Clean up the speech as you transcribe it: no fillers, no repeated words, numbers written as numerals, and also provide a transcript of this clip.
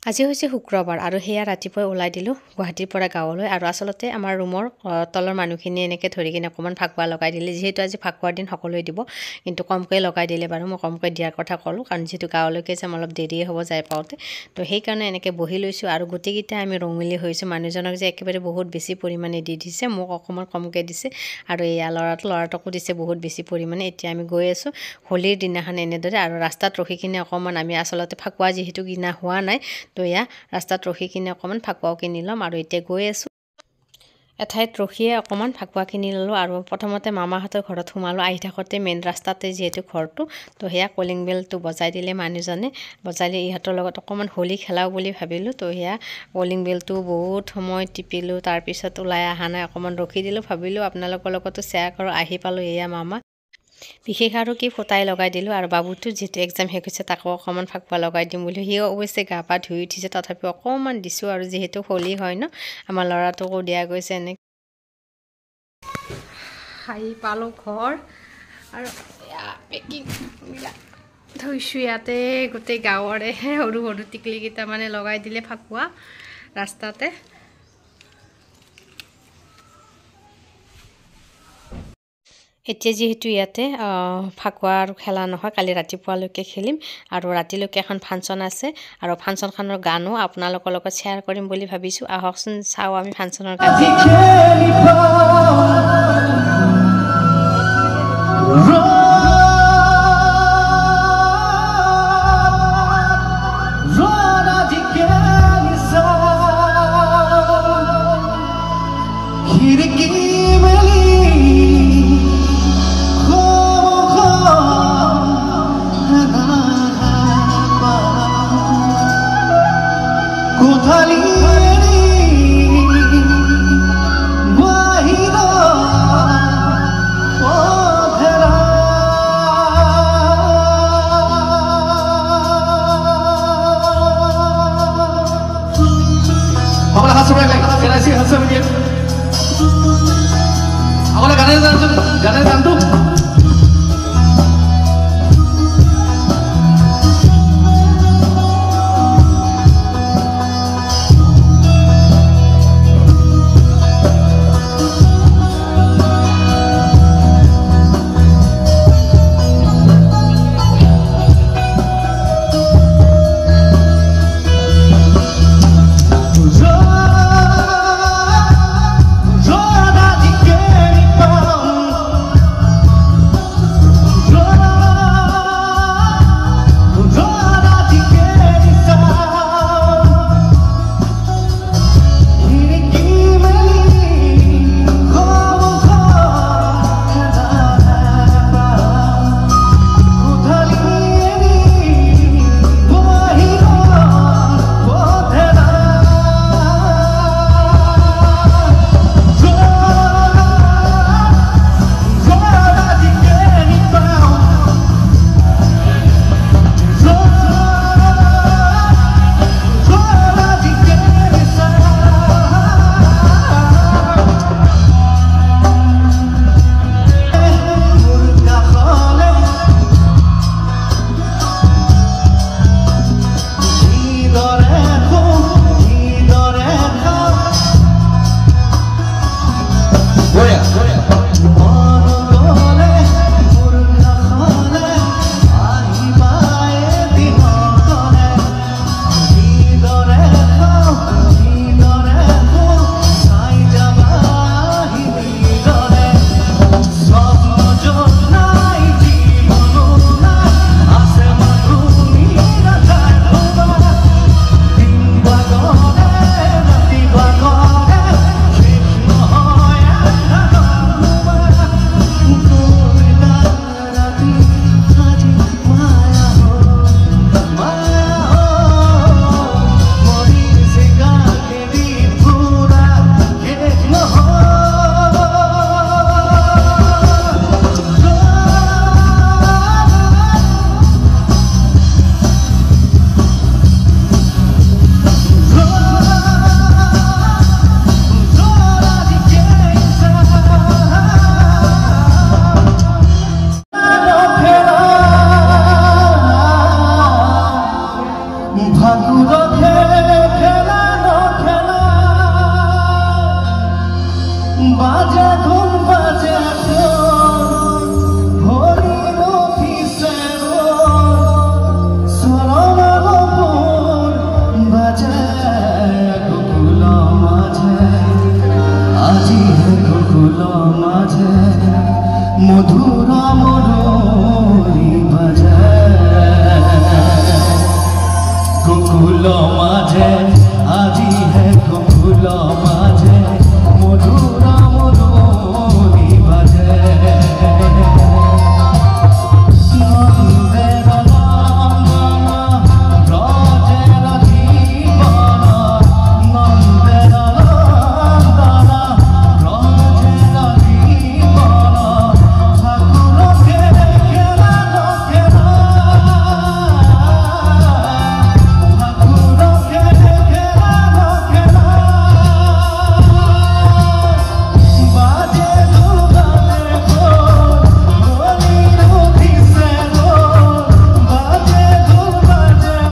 আজি হৈছে শুক্ৰবাৰ আৰু সেয়া ৰাতিপুৱাই ওলাই দিলোঁ গুৱাহাটীৰ পৰা গাঁৱলৈ আৰু আচলতে আমাৰ ৰুমৰ তলৰ মানুহখিনিয়ে এনেকৈ ধৰি কিনে অকণমান ফাকুৱা লগাই দিলে যিহেতু আজি ফাকুৱাৰ দিন সকলোৱে দিব কিন্তু কমকৈ লগাই দিলে বাৰু মই কমকৈ দিয়াৰ কথা ক'লোঁ কাৰণ যিহেতু গাঁৱলৈকে যাম অলপ দেৰিয়ে হ'ব যাই পাওঁতে তো সেইকাৰণে এনেকৈ বহি লৈছোঁ আৰু গোটেইকেইটা আমি ৰঙিলী হৈছোঁ মানুহজনক যে একেবাৰে বহুত বেছি পৰিমাণে দি দিছে মোক অকণমান কমকৈ দিছে আৰু এয়া ল'ৰাটোকো দিছে বহুত বেছি পৰিমাণে এতিয়া আমি গৈ আছোঁ হোলীৰ দিনাখন এনেদৰে আৰু ৰাস্তাত ৰখি কিনে অকণমান আমি আচলতে ফাকুৱা যিহেতু কিনা হোৱা নাই তো এয়া ৰাস্তাত ৰখি কিনে অকণমান ফাকুৱাও কিনি ল'ম আৰু এতিয়া গৈ আছোঁ এঠাইত ৰখিয়ে অকণমান ফাকুৱা কিনি ল'লোঁ আৰু প্ৰথমতে মামাহঁতৰ ঘৰত সোমালোঁ আহি থাকোঁতে মেইন ৰাস্তাতে যিহেতু ঘৰটো তো সেয়া কলিং বেলটো বজাই দিলে মানুহজনে বজাই ইহঁতৰ লগত অকণমান হোলী খেলাওঁ বুলি ভাবিলোঁ তো সেয়া কলিং বেলটো বহুত সময় টিপিলোঁ তাৰপিছত ওলাই অহা নাই অকণমান ৰখি দিলোঁ ভাবিলোঁ আপোনালোকৰ লগতো শ্বেয়াৰ কৰোঁ আহি পালোঁ এয়া মামা বিশেষ আৰু কি ফটাই লগাই দিলোঁ আৰু বাবুটো যিহেতু এক্সাম শেষ হৈছে তাকো অকণমান ফাকুৱা লগাই দিম বুলি সিও অৱশ্যে গা পা ধুই উঠিছে তথাপিও অকণমান দিছোঁ আৰু যিহেতু হোলী হয় ন আমাৰ ল'ৰাটোকো দিয়া গৈছে এনে খাই পালোঁ ঘৰ আৰু পেকিং থৈছোঁ ইয়াতে গোটেই গাঁৱৰে সৰু সৰু টিকলিকেইটা মানে লগাই দিলে ফাকুৱা ৰাস্তাতে এতিয়া যিহেতু ইয়াতে ফাকুৱা আৰু খেলা নহয় কালি ৰাতিপুৱালৈকে খেলিম আৰু ৰাতিলৈকে এখন ফাংচন আছে আৰু ফাংচনখনৰ গানো আপোনালোকৰ লগত শ্বেয়াৰ কৰিম বুলি ভাবিছোঁ আহকচোন চাওঁ আমি ফাংচনৰ গান Ahora gané tanto